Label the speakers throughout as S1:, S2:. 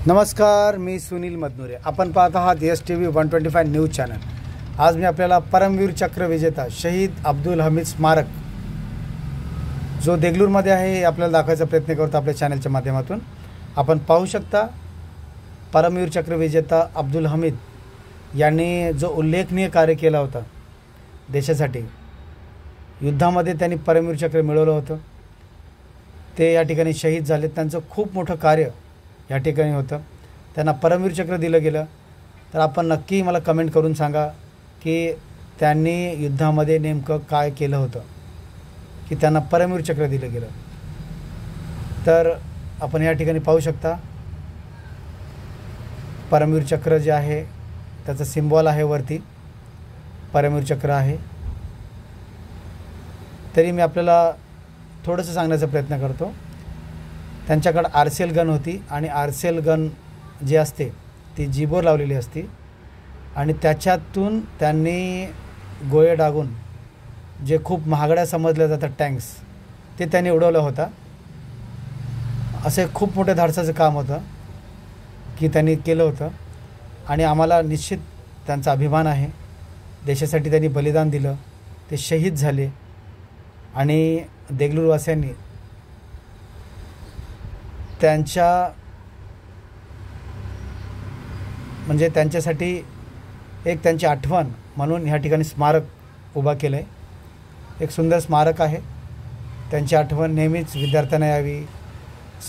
S1: नमस्कार, मी सुनील मदनुरे. आपण पाहत आहात STV 125 न्यूज चॅनल. आज मी आपल्याला परमवीर चक्र विजेता शहीद अब्दुल हमीद स्मारक जो देगलूरमध्ये आहे हे आपल्याला दाखवायचा प्रयत्न करतो आपल्या चॅनलच्या माध्यमातून. आपण पाहू शकता परमवीर चक्र विजेता अब्दुल हमीद यांनी जो उल्लेखनीय कार्य केला होता देशासाठी. युद्धामध्ये त्यांनी परमवीर चक्र मिळवलं होतं. ते या ठिकाणी शहीद झाले. त्यांचं खूप मोठं कार्य या ठिकाणी होतं. त्यांना परमवीर चक्र दिलं गेलं. तर आपण नक्की मला कमेंट करून सांगा की त्यांनी युद्धामध्ये नेमकं काय केलं होतं की त्यांना परमवीर चक्र दिलं गेलं. तर आपण या ठिकाणी पाहू शकता परमवीर चक्र जे आहे त्याचं सिम्बॉल आहे, वरती परमवीर चक्र आहे. तरी मी आपल्याला थोडंसं सांगण्याचा प्रयत्न करतो. त्यांच्याकडे RCL गन होती आणि RCL गन जी असते ती जीबोर लावलेली असती आणि त्याच्यातून त्यांनी गोळे डागून जे खूप महागड्या समजल्या जातात टँक्स ते त्यांनी उडवलं होता. असे खूप मोठे धाडसाचं काम होतं की त्यांनी केलं होतं आणि आम्हाला निश्चित त्यांचा अभिमान आहे. देशासाठी त्यांनी बलिदान दिलं, ते शहीद झाले आणि देगलूरवासियांनी त्यांच्यासाठी एक त्यांची आठवण म्हणून ह्या ठिकाणी स्मारक उभा केलं आहे. एक सुंदर स्मारक आहे. त्यांची आठवण नेहमीच विद्यार्थ्यांना यावी,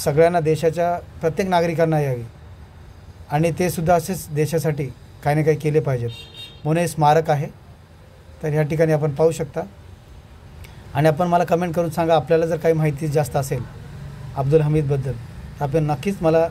S1: सगळ्यांना, देशाच्या प्रत्येक नागरिकांना यावी आणि ते सुद्धा असेच देशासाठी काही ना काही केले पाहिजेत म्हणून हे स्मारक आहे. तर ह्या ठिकाणी आपण पाहू शकता आणि आपण मला कमेंट करून सांगा आपल्याला जर काही माहिती जास्त असेल अब्दुल हमीदबद्दल तर आपण नक्कीच मला